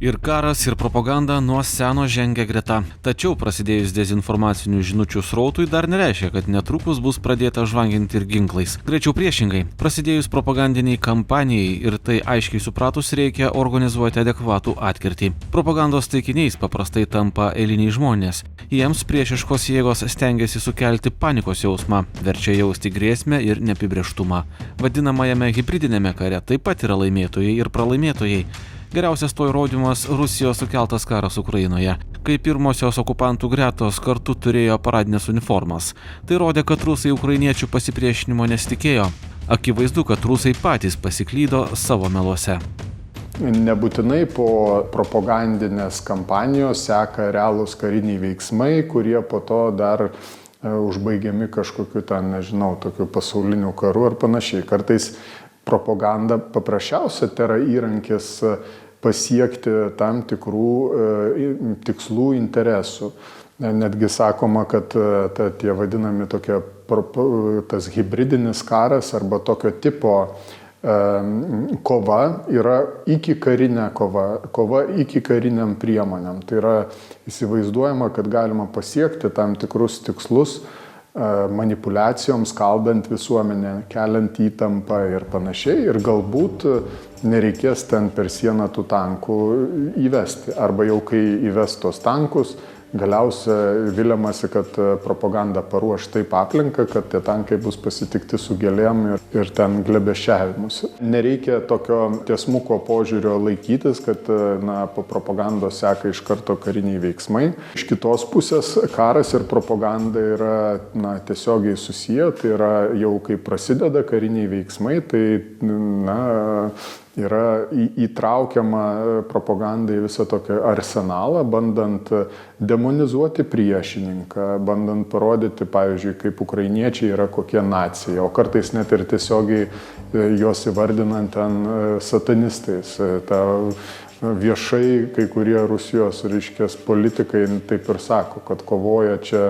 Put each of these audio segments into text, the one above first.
Ir karas, ir propaganda nuo seno žengia greta. Tačiau prasidėjus dezinformacinių žinučių srautui dar nereiškia, kad netrukus bus pradėta žvanginti ir ginklais. Greičiau priešingai. Prasidėjus propagandiniai kampanijai ir tai aiškiai supratus reikia organizuoti adekvatų atkirtį. Propagandos taikiniais paprastai tampa eiliniai žmonės. Jiems priešiškos jėgos stengiasi sukelti panikos jausmą, verčia jausti grėsmę ir neapibrėžtumą. Vadinamajame hibridinėme kare taip pat yra laimėtojai ir pralaimėtojai. Geriausias to įrodymas Rusijos sukeltas karas Ukrainoje, kai pirmosios okupantų gretos kartu turėjo paradinės uniformas. Tai rodė, kad rusai ukrainiečių pasipriešinimo nesitikėjo. Akivaizdu, kad rusai patys pasiklydo savo meluose. Nebūtinai po propagandinės kampanijos seka realūs kariniai veiksmai, kurie po to dar užbaigiami kažkokiu ten, nežinau, tokiu pasauliniu karu ar panašiai. Kartais propaganda paprasčiausia tai yra įrankis pasiekti tam tikrų tikslų interesų. Netgi sakoma, kad tie vadinami tokie, tas hibridinis karas arba tokio tipo kova yra iki karinė kova iki kariniam priemonėm. Tai yra įsivaizduojama, kad galima pasiekti tam tikrus tikslus manipulacijom, skaldant visuomenę, keliant įtampą ir panašiai. Ir galbūt nereikės ten per sieną tų tankų įvesti. Arba jau kai įves tos tankus, galiausia viliamasi, kad propaganda paruoš taip aplinką, kad tie tankai bus pasitikti su gėlėm ir ten glebeščiavimusi. Nereikia tokio tiesmuko požiūrio laikytis, kad po propagandos seka iš karto kariniai veiksmai. Iš kitos pusės karas ir propaganda yra tiesiogiai susiję, tai yra jau kai prasideda kariniai veiksmai, tai yra įtraukiama propaganda į visą tokį arsenalą, bandant demonizuoti priešininką, bandant parodyti, pavyzdžiui, kaip ukrainiečiai yra kokie nacijai, o kartais net ir tiesiogiai juos įvardinant ten satanistais. Viešai kai kurie Rusijos, politikai taip ir sako, kad kovoja čia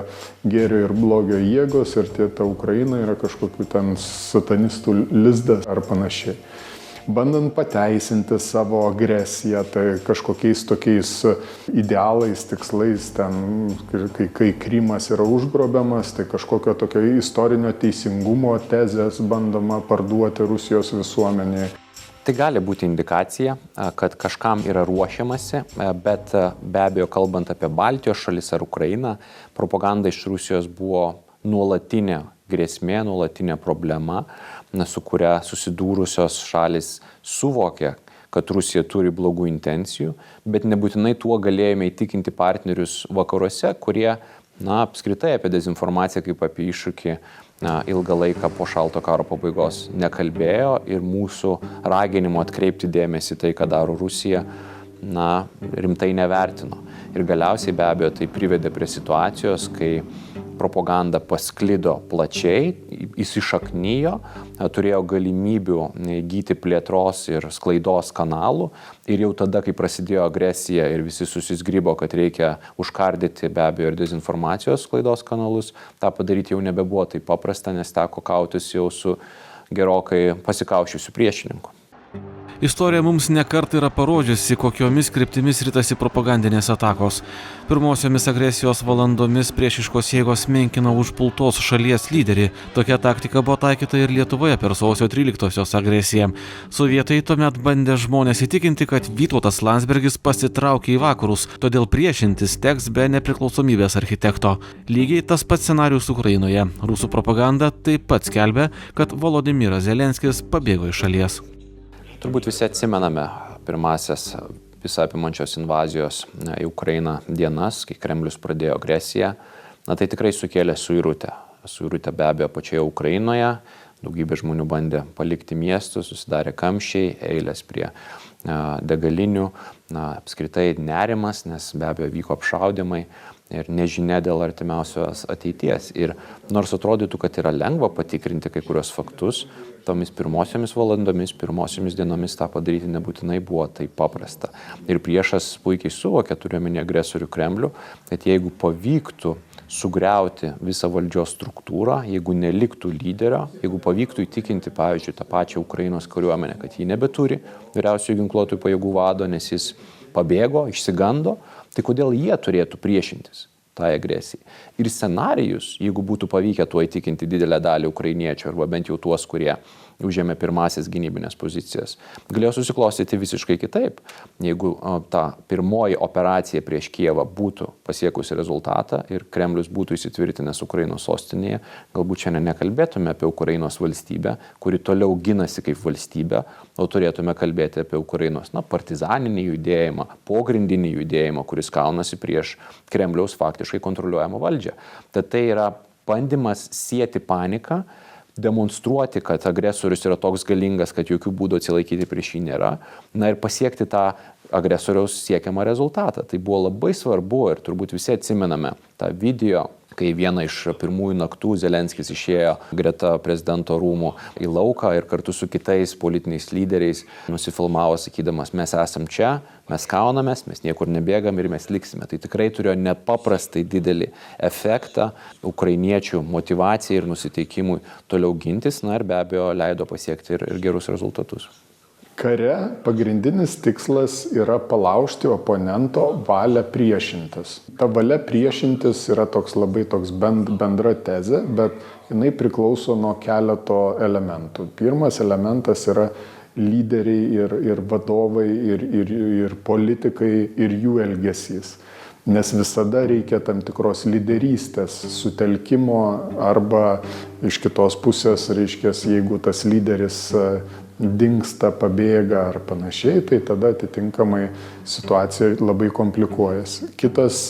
gėrio ir blogio jėgos ir ta Ukraina yra kažkokių ten satanistų lizdas ar panašiai. Bandant pateisinti savo agresiją, tai kažkokiais tokiais idealais, tikslais, ten, kai Krymas yra užgrobiamas, tai kažkokio tokio istorinio teisingumo tezės bandoma parduoti Rusijos visuomenėje. Tai gali būti indikacija, kad kažkam yra ruošiamasi, bet be abejo, kalbant apie Baltijos šalis ar Ukrainą, propaganda iš Rusijos buvo nuolatinė grėsmė, nuolatinė problema, su kuria susidūrusios šalis suvokė, kad Rusija turi blogų intencijų, bet nebūtinai tuo galėjome įtikinti partnerius vakaruose, kurie, apskritai apie dezinformaciją kaip apie iššūkį ilgą laiką po šalto karo pabaigos nekalbėjo ir mūsų raginimo atkreipti dėmesį tai, ką daro Rusija, rimtai nevertino. Ir galiausiai be abejo tai privedė prie situacijos, kai propaganda pasklido plačiai, įsišaknijo, turėjo galimybių įgyti plėtros ir sklaidos kanalų ir jau tada, kai prasidėjo agresija ir visi susizgrybo, kad reikia užkardyti be abejo ir dezinformacijos sklaidos kanalus, tą padaryti jau nebebuvo taip paprasta, nes teko kautis jau su gerokai pasikaušiusiu priešininku. Istorija mums nekart yra parodžiusi, kokiomis kryptimis ritasi propagandinės atakos. Pirmosiomis agresijos valandomis priešiškos jėgos menkino užpultos šalies lyderį. Tokia taktika buvo taikyta ir Lietuvoje per sausio 13-osios agresiją. Sovietai tuomet bandė žmonės įtikinti, kad Vytautas Landsbergis pasitraukė į vakarus, todėl priešintis teks be nepriklausomybės architekto. Lygiai tas pats scenarijus Ukrainoje. Rusų propaganda taip pat skelbia, kad Volodymyras Zelenskis pabėgo iš šalies. Turbūt visi atsimename pirmasias visą apimančios invazijos į Ukrainą dienas, kai Kremlius pradėjo agresiją. Tai tikrai sukėlė suirutę. Suirutę be abejo pačioje Ukrainoje. Daugybė žmonių bandė palikti miestus, susidarė kamščiai, eilės prie degalinių, apskritai nerimas, nes be abejo vyko apšaudymai ir nežinia dėl artimiausios ateities. Ir nors atrodytų, kad yra lengva patikrinti kai kurios faktus, tomis pirmosiomis valandomis, pirmosiomis dienomis tą padaryti nebūtinai buvo taip paprasta. Ir priešas puikiai suvokė, turiuomenį agresorių Kremlių, kad jeigu pavyktų sugriauti visą valdžios struktūrą, jeigu neliktų lyderio, jeigu pavyktų įtikinti, pavyzdžiui, tą pačią Ukrainos kariuomenę, kad ji nebeturi vyriausiojo ginkluotųjų pajėgų vado, nes jis pabėgo, išsigando, tai kodėl jie turėtų priešintis tai agresijai. Ir scenarijus, jeigu būtų pavykę tuo įtikinti didelę dalį ukrainiečių, arba bent jau tuos, kurie užėmė pirmasis gynybinės pozicijas, galėjo susiklostyti visiškai kitaip. Jeigu ta pirmoji operacija prieš Kijevą būtų pasiekusi rezultatą ir Kremlius būtų įsitvirtinęs Ukrainos sostinėje, galbūt šiandien nekalbėtume apie Ukrainos valstybę, kuri toliau ginasi kaip valstybė, o turėtume kalbėti apie Ukrainos partizaninį judėjimą, pogrindinį judėjimą, kuris kaunasi prieš Kremliaus faktiškai kontroliuojamą valdžią. Tad tai yra bandymas sieti paniką, demonstruoti, kad agresorius yra toks galingas, kad jokių būdų atsilaikyti prieš jį nėra, ir pasiekti tą agresoriaus siekiamą rezultatą. Tai buvo labai svarbu ir turbūt visi atsimename tą video, kai vieną iš pirmųjų naktų Zelenskis išėjo greta prezidento rūmų į lauką ir kartu su kitais politiniais lyderiais nusifilmavo sakydamas, mes esam čia, mes kaunamės, mes niekur nebėgam ir mes liksime. Tai tikrai turėjo nepaprastai didelį efektą ukrainiečių motyvacijai ir nusiteikimui toliau gintis, ir be abejo leido pasiekti ir gerus rezultatus. Kare pagrindinis tikslas yra palaužti oponento valią priešintis. Ta valia priešintis yra labai bendra tezė, bet jinai priklauso nuo keleto elementų. Pirmas elementas yra lyderiai ir vadovai ir politikai ir jų elgesys. Nes visada reikia tam tikros lyderystės, sutelkimo arba iš kitos pusės, jeigu tas lyderis dingsta, pabėga ar panašiai, tai tada atitinkamai situacija labai komplikuojasi. Kitas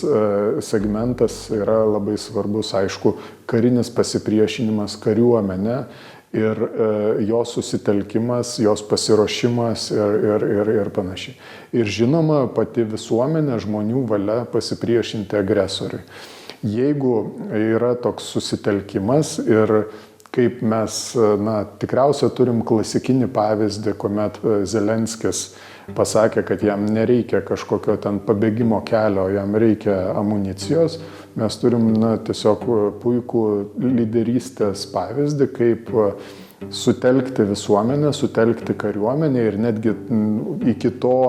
segmentas yra labai svarbus, aišku, karinis pasipriešinimas kariuomenė ir jos susitelkimas, jos pasiruošimas ir panašiai. Ir žinoma, pati visuomenė, žmonių valia pasipriešinti agresoriui. Jeigu yra toks susitelkimas ir kaip mes, tikriausiai turim klasikinį pavyzdį, kuomet Zelenskis pasakė, kad jam nereikia kažkokio ten pabėgimo kelio, jam reikia amunicijos. Mes turim tiesiog puikų lyderystės pavyzdį, kaip sutelkti visuomenę, sutelkti kariuomenę ir netgi iki to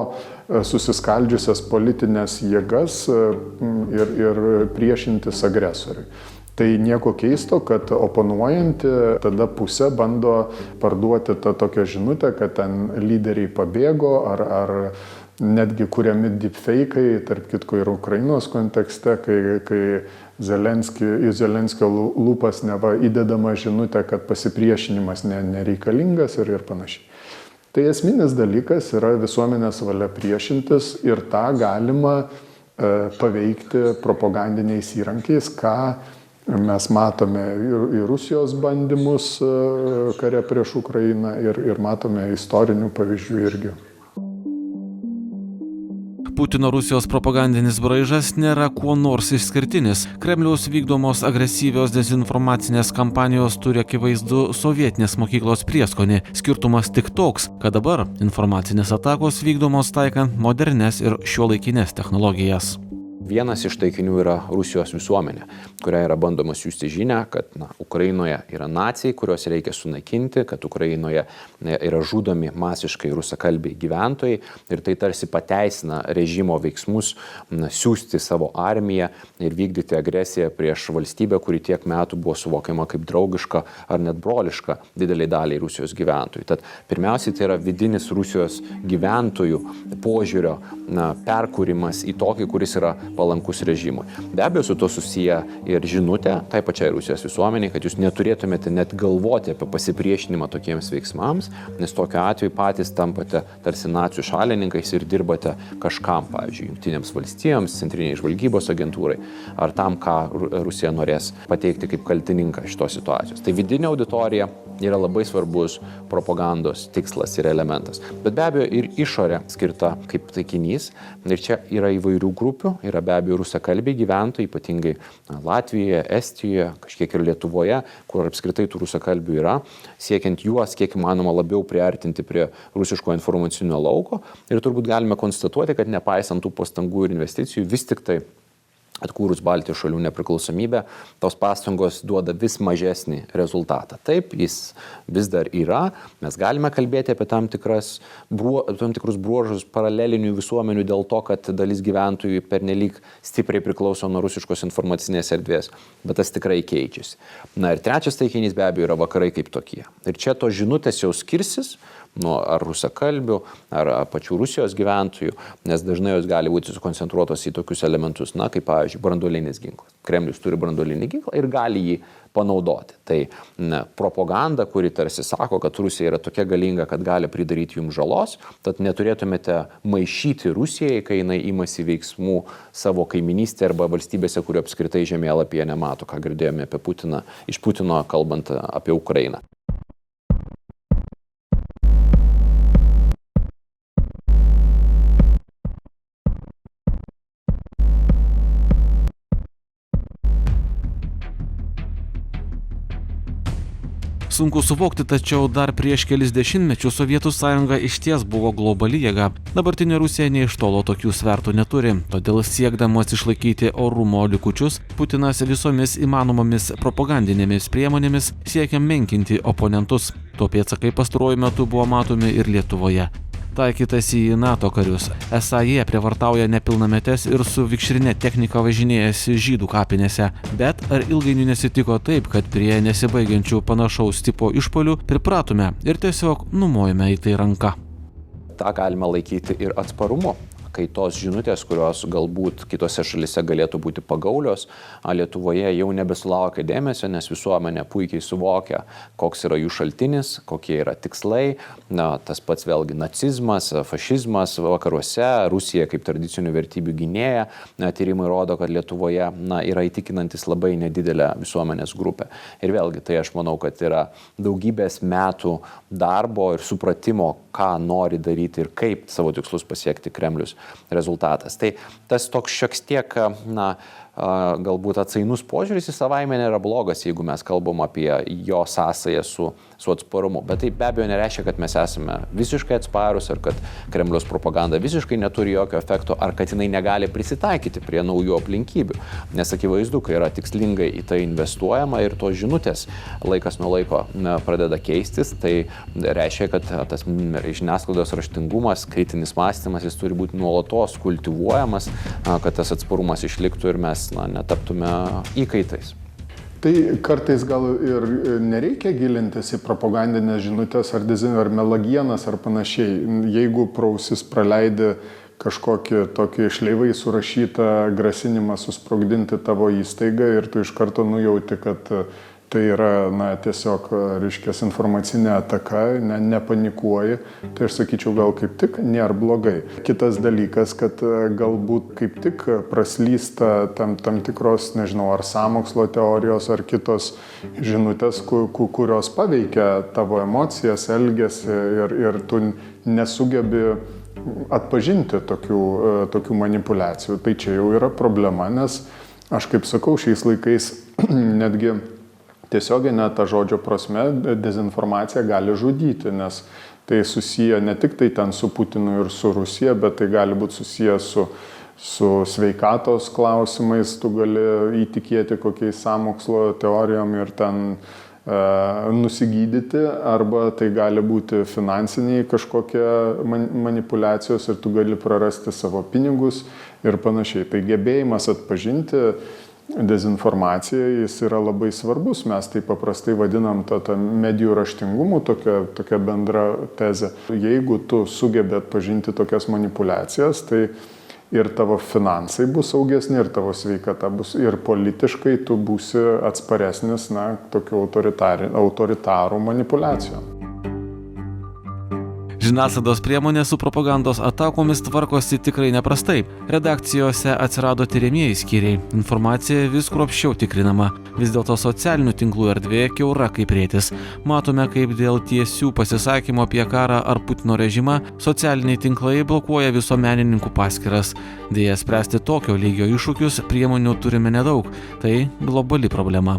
susiskaldžiusias politinės jėgas ir priešintis agresoriui. Tai nieko keisto, kad oponuojanti tada pusė bando parduoti tą tokią žinutę, kad ten lyderiai pabėgo ar netgi kuriami deepfake'ai, tarp kitko ir Ukrainos kontekste, kai į Zelenskio lūpas neva įdedama žinutė, kad pasipriešinimas nereikalingas ir panašiai. Tai esminis dalykas yra visuomenės valia priešintis ir tą galima paveikti propagandiniais įrankiais, ką mes matome ir Rusijos bandymus kare prieš Ukrainą ir matome istorinių pavyzdžių irgi. Putino Rusijos propagandinis braižas nėra kuo nors išskirtinis. Kremliaus vykdomos agresyvios dezinformacinės kampanijos turi akivaizdų sovietinės mokyklos prieskonį. Skirtumas tik toks, kad dabar informacinės atakos vykdomos taikant modernes ir šiuolaikines technologijas. Vienas iš taikinių yra Rusijos visuomenė, kuria yra bandoma siųsti žinią, kad Ukrainoje yra nacijai, kuriuos reikia sunaikinti, kad Ukrainoje yra žudomi masiškai rusakalbiai gyventojai ir tai tarsi pateisina režimo veiksmus siųsti savo armiją ir vykdyti agresiją prieš valstybę, kuri tiek metų buvo suvokiama kaip draugiška ar net broliška dideliai daliai Rusijos gyventojų. Tad pirmiausiai tai yra vidinis Rusijos gyventojų požiūrio perkūrimas į tokį, kuris yra palankus režimui. Be abejo, su to susiję ir žinutė tai pačiai Rusijos visuomeniai, kad jūs neturėtumėte net galvoti apie pasipriešinimą tokiems veiksmams, nes tokiu atveju patys tampate tarsi nacių šalininkais ir dirbate kažkam, pavyzdžiui, Jungtinėms valstijoms, Centriniai žvalgybos agentūrai, ar tam, ką Rusija norės pateikti kaip kaltininką šitos situacijos. Tai vidinė auditorija yra labai svarbus propagandos tikslas ir elementas. Bet be abejo ir išorė skirta kaip taikinys. Ir čia yra įvairių grupių, yra be abejo rusakalbiai gyventojai, ypatingai Latvijoje, Estijoje, kažkiek ir Lietuvoje, kur apskritai tų rusakalbių yra, siekiant juos kiek įmanoma labiau priartinti prie rusiško informacinio lauko. Ir turbūt galime konstatuoti, kad nepaisant tų pastangų ir investicijų, vis tik tai atkūrus Baltijos šalių nepriklausomybę, tos pastangos duoda vis mažesnį rezultatą. Taip, jis vis dar yra, mes galime kalbėti apie tam tikrus bruožus paralelinių visuomenių dėl to, kad dalis gyventojų pernelyg stipriai priklauso nuo rusiškos informacinės erdvės, bet tas tikrai keičiasi. Na ir trečias taikinys be abejo yra vakarai kaip tokie. Ir čia tos žinutės jau skirsis nuo ar rusakalbių, ar pačių Rusijos gyventojų, nes dažnai jos gali būti sukoncentruotos į tokius elementus, na, kaip, pavyzdžiui, branduolinis ginklas. Kremlius turi branduolinį ginklą ir gali jį panaudoti. Tai propaganda, kuri tarsi sako, kad Rusija yra tokia galinga, kad gali pridaryti jums žalos, tad neturėtumėte maišyti Rusijai, kai jinai imasi veiksmų savo kaiminystėje arba valstybėse, kurio apskritai žemėlapyje nemato, ką girdėjome apie Putiną, iš Putino kalbant apie Ukrainą. Sunku suvokti, tačiau dar prieš kelis dešimtmečius Sovietų sąjunga išties buvo globali jėga. Dabartinė Rusija nė iš tolo tokių svertų neturi, todėl siekdamas išlaikyti orumo likučius, Putinas visomis įmanomomis propagandinėmis priemonėmis siekia menkinti oponentus. To pėdsakai pastaruoju metu buvo matomi ir Lietuvoje. Taikytas į NATO karius. Esą jie prievartauja nepilnametes ir su vikšrine technika važinėjasi žydų kapinėse. Bet ar ilgainiui nesitiko taip, kad prie nesibaigiančių panašaus tipo išpuolių pripratome ir tiesiog numojame į tai ranką? Ta galima laikyti ir atsparumu. Kai tos žinutės, kurios galbūt kitose šalise galėtų būti pagaulios, Lietuvoje jau nebesulaukia dėmesio, nes visuomenė puikiai suvokia, koks yra jų šaltinis, kokie yra tikslai. Na, tas pats vėlgi nacizmas, fašizmas vakaruose, Rusija kaip tradicinių vertybių gynėja. Tyrimai rodo, kad Lietuvoje yra įtikinantis labai nedidelė visuomenės grupė. Ir vėlgi, tai aš manau, kad yra daugybės metų darbo ir supratimo, ką nori daryti ir kaip savo tikslus pasiekti Kremlius rezultatas. Tai tas toks šiek tiek, galbūt atsainus požiūris į savaime nėra blogas, jeigu mes kalbam apie jo sąsają su atsparumu. Bet tai be abejo nereiškia, kad mes esame visiškai atsparus ar kad Kremliaus propaganda visiškai neturi jokio efekto ar kad jinai negali prisitaikyti prie naujų aplinkybių. Nes akivaizdu, kai yra tikslingai į tai investuojama ir tos žinutės laikas nuo laiko pradeda keistis, tai reiškia, kad tas žiniasklaidos raštingumas, kritinis mąstymas, jis turi būti nuolatos kultivuojamas, kad tas atsparumas išliktų ir mes netaptume įkaitais. Tai kartais gal ir nereikia gilintis į propagandinės žinutės ar melagienas ar panašiai. Jeigu pro ausis praleidi kažkokį tokį šleivai surašytą grasinimą susprogdinti tavo įstaigą ir tu iš karto nujauti, kad tai yra tiesiog, reiškias, informacinė ataka, nepanikuoji, tai aš sakyčiau, gal kaip tik nėra blogai. Kitas dalykas, kad galbūt kaip tik praslysta tam tikros, nežinau, ar sąmokslo teorijos, ar kitos žinutės, kurios paveikia tavo emocijas, elgesį ir tu nesugebi atpažinti tokių manipulacijų. Tai čia jau yra problema, nes aš kaip sakau, šiais laikais netgi tiesioginė ta žodžio prasme dezinformacija gali žudyti, nes tai susiję ne tik tai ten su Putinu ir su Rusija, bet tai gali būti susiję su sveikatos klausimais, tu gali įtikėti kokiais sąmokslo teorijom ir ten nusigydyti, arba tai gali būti finansiniai kažkokie manipulacijos ir tu gali prarasti savo pinigus ir panašiai. Tai gebėjimas atpažinti dezinformacija, jis yra labai svarbus. Mes tai paprastai vadinam tą medijų raštingumų, tokia bendra tezė. Jeigu tu sugebi atpažinti tokias manipulacijas, tai ir tavo finansai bus saugesni, ir tavo sveikata bus, ir politiškai tu būsi atsparesnis, tokių autoritarų manipulacijom. Žiniasklaidos priemonės su propagandos atakomis tvarkosi tikrai neprastai. Redakcijose atsirado tiriamieji skyriai. Informacija vis kruopščiau tikrinama. Vis dėlto socialinių tinklų erdvė kiaura kaip rėtis. Matome, kaip dėl tiesių pasisakymų apie karą ar Putino režimą socialiniai tinklai blokuoja visuomenininkų paskyras. Deja, spręsti tokio lygio iššūkius priemonių turime nedaug. Tai globali problema.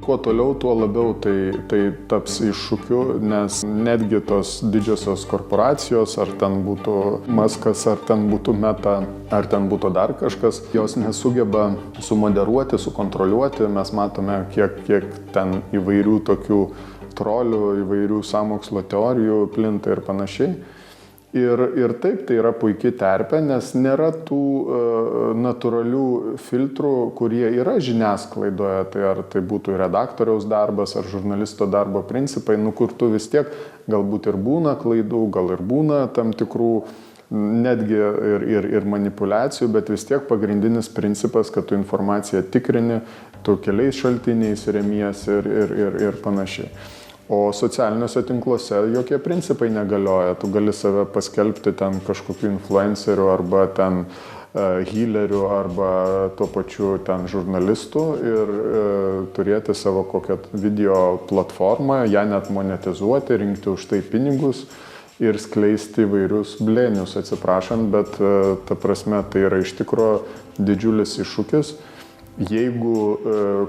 Kuo toliau, tuo labiau tai taps iššūkiu, nes netgi tos didžiosios korporacijos, ar ten būtų Muskas, ar ten būtų Meta, ar ten būtų dar kažkas, jos nesugeba sumoderuoti, sukontroliuoti. Mes matome, kiek ten įvairių tokių trolių, įvairių sąmokslo teorijų plinta ir panašiai. Ir taip, tai yra puikiai terpė, nes nėra tų natūralių filtrų, kurie yra žiniasklaidoje, tai ar tai būtų redaktoriaus darbas, ar žurnalisto darbo principai, kur tu vis tiek galbūt ir būna klaidų, gal ir būna tam tikrų netgi ir manipulacijų, bet vis tiek pagrindinis principas, kad tu informaciją tikrini, tu keliais šaltiniais remiesi ir panašiai. O socialiniuose tinkluose jokie principai negalioja. Tu gali save paskelbti ten kažkokiu influenceriu arba ten healeriu arba tuo pačiu ten žurnalistu ir turėti savo kokią video platformą, ją net monetizuoti, rinkti už tai pinigus ir skleisti įvairius blėnius, atsiprašant, bet ta prasme tai yra iš tikro didžiulis iššūkis. Jeigu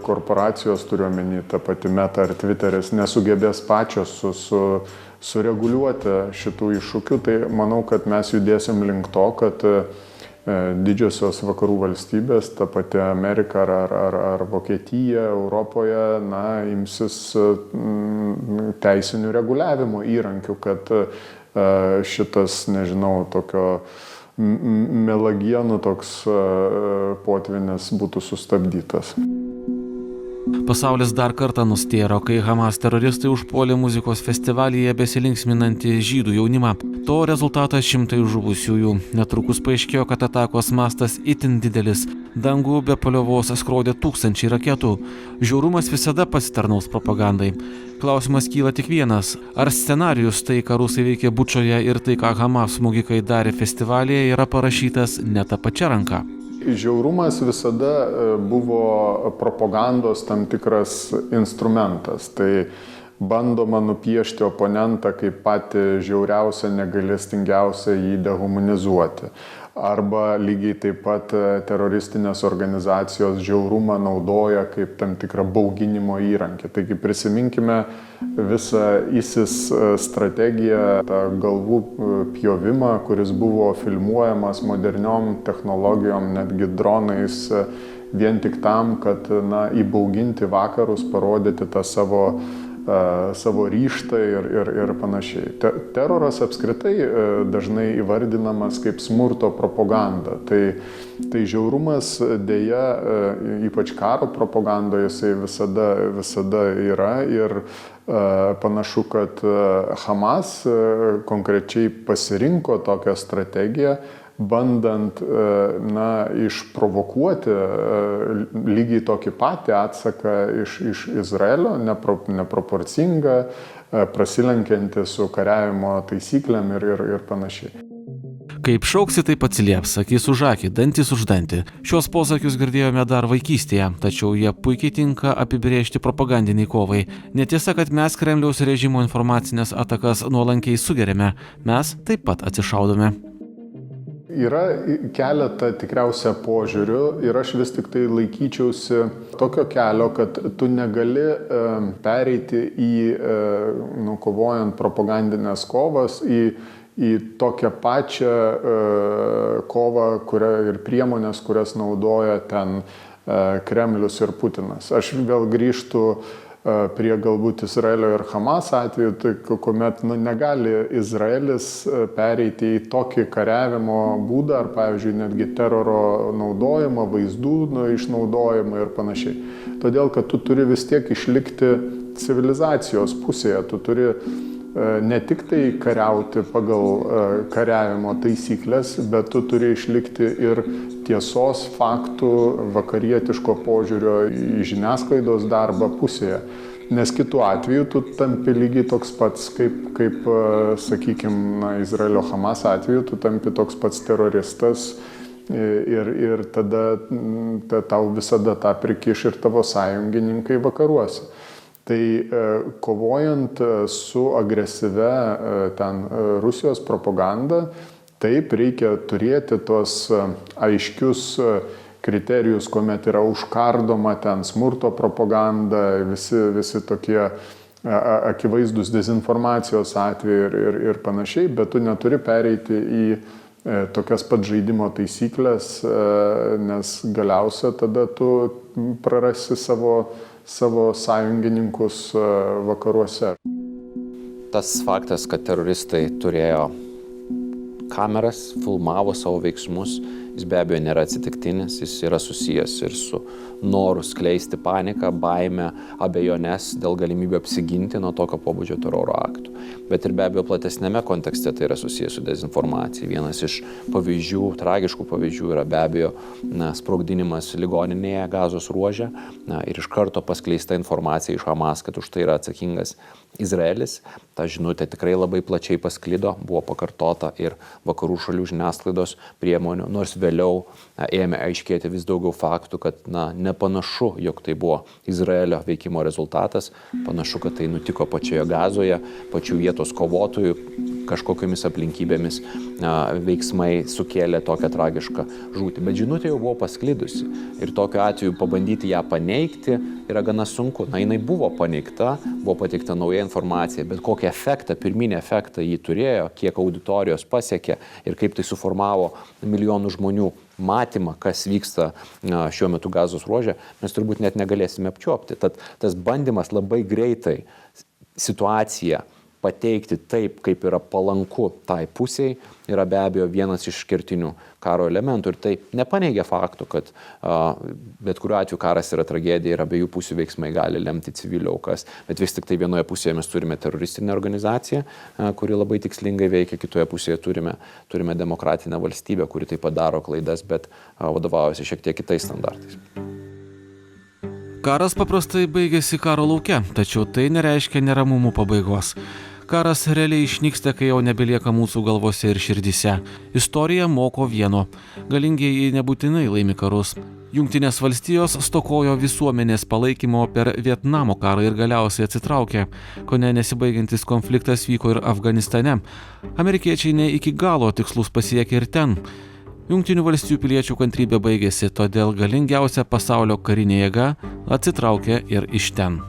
korporacijos, turiuomenį, ta pati Meta ar Twitteris, nesugebės pačios sureguliuoti šitų iššūkių, tai manau, kad mes judėsim link to, kad didžiosios vakarų valstybės, ta pati Amerika ar Vokietija, Europoje, imsis teisinių reguliavimo įrankių, kad šitas, nežinau, tokio melagienų toks potvynis būtų sustabdytas. Pasaulis dar kartą nustėro, kai Hamas teroristai užpuolė muzikos festivalyje besilinksminantį žydų jaunimą. To rezultatas šimtai žuvusiųjų. Netrukus paaiškėjo, kad atakos mastas itin didelis. Dangų be paliovos skrodė tūkstančiai raketų. Žiaurumas visada pasitarnaus propagandai. Klausimas kyla tik vienas. Ar scenarijus tai, ką rusai veikė Bučoje ir tai, ką Hamas smogikai darė festivalyje, yra parašytas ne ta pačia ranka? Žiaurumas visada buvo propagandos tam tikras instrumentas. Tai bandoma nupiešti oponentą kaip patį žiauriausią, negailestingiausią, jį dehumanizuoti. Arba lygiai taip pat teroristinės organizacijos žiaurumą naudoja kaip tam tikrą bauginimo įrankį. Taigi prisiminkime visą ISIS strategiją, tą galvų pjovimą, kuris buvo filmuojamas moderniom technologijom, netgi dronais, vien tik tam, kad įbauginti vakarus, parodyti tą savo ryžtą ir panašiai. Teroras apskritai dažnai įvardinamas kaip smurto propaganda. Tai žiaurumas dėja, ypač karo propagandoje, jisai visada yra ir panašu, kad Hamas konkrečiai pasirinko tokią strategiją, bandant išprovokuoti lygiai tokį patį atsaką iš Izraelio, neproporcingą, prasilenkiantį su kariavimo taisyklėm ir panašiai. Kaip šauksi, taip atsilieps, akis už akį, dantis už dantį. Šios posakius girdėjome dar vaikystėje, tačiau jie puikiai tinka apibrėžti propagandiniai kovai. Netiesa, kad mes Kremliaus režimo informacinės atakas nuolankiai sugeriame, mes taip pat atsišaudome. Yra keletą tikriausia požiūrių ir aš vis tik tai laikyčiausi tokio kelio, kad tu negali pereiti kovojant propagandinės kovas į tokią pačią kovą ir priemonės, kurias naudoja ten Kremlius ir Putinas. Aš vėl grįžtu prie galbūt Izraelio ir Hamas atveju, tai kuomet negali Izraelis pereiti į tokį kariavimo būdą, ar pavyzdžiui netgi teroro naudojimą, vaizdų išnaudojimą ir panašiai. Todėl, kad tu turi vis tiek išlikti civilizacijos pusėje, tu turi ne tik tai kariauti pagal kariavimo taisyklės, bet tu turi išlikti ir tiesos, faktų, vakarietiško požiūrio į žiniasklaidos darbą pusėje. Nes kitu atveju tu tampi lygiai toks pats, kaip sakykime, Izraelio Hamas atveju, tu tampi toks pats teroristas ir tada tau visada tą prikiš ir tavo sąjungininkai vakaruose. Tai kovojant su agresyve ten Rusijos propaganda, taip reikia turėti tos aiškius kriterijus, kuomet yra užkardoma ten smurto propaganda, visi tokie akivaizdus dezinformacijos atvejai ir panašiai, bet tu neturi pereiti į tokias pat žaidimo taisyklės, nes galiausia tada tu prarasi savo sąjungininkus vakaruose. Tas faktas, kad teroristai turėjo kameras, filmavo savo veiksmus, jis be abejo nėra atsitiktinis, jis yra susijęs ir su noru skleisti paniką, baimę, abejones dėl galimybę apsiginti nuo tokio pobūdžio teroro aktų. Bet ir be abejo platesnėme kontekste tai yra susijęs su dezinformacija. Vienas iš pavyzdžių, tragiškų pavyzdžių yra be abejo sprogdinimas ligoninėje Gazos ruože ir iš karto paskleista informacija iš Hamas, kad už tai yra atsakingas Izraelis. Ta žinutė tikrai labai plačiai pasklido, buvo pakartota ir vakarų šalių žiniasklaidos priemonių, nors vėliau ėmė aiškėti vis daugiau faktų, kad nepanašu, jog tai buvo Izraelio veikimo rezultatas, panašu, kad tai nutiko pačioje Gazoje, pačių vietos kovotojų, kažkokiamis aplinkybėmis veiksmai sukėlė tokią tragišką žūtį. Bet žinutė jau buvo pasklidusi ir tokiu atveju pabandyti ją paneigti yra gana sunku. Jinai buvo paneigta, buvo pateikta nauja informacija, bet kokį efektą, pirminį efektą jį turėjo, kiek auditorijos pasiekė ir kaip tai suformavo milijonų žmonių matymą, kas vyksta šiuo metu Gazos ruože, mes turbūt net negalėsime apčiuopti. Tad tas bandymas labai greitai situaciją pateikti taip, kaip yra palanku tai pusiai, yra be abejo vienas iš kertinių karo elementų. Ir tai nepaneigia faktų, kad bet kuriuo atveju karas yra tragedija ir abiejų pusių veiksmai gali lemti civilių aukas. Bet vis tik tai vienoje pusėje mes turime teroristinę organizaciją, kuri labai tikslingai veikia, kitoje pusėje turime demokratinę valstybę, kuri taip pat daro klaidas, bet vadovaujasi šiek tiek kitais standartais. Karas paprastai baigėsi karo lauke, tačiau tai nereiškia neramumų pabaigos. Karas realiai išnyksta, kai jau nebelieka mūsų galvose ir širdyse. Istorija moko vieno. Galingieji nebūtinai laimi karus. Jungtinės valstijos stokojo visuomenės palaikymo per Vietnamo karą ir galiausiai atsitraukė. Kone nesibaigiantis konfliktas vyko ir Afganistane. Amerikiečiai ne iki galo tikslus pasiekė ir ten. Jungtinių valstijų piliečių kantrybė baigėsi, todėl galingiausia pasaulio karinė jėga atsitraukė ir iš ten.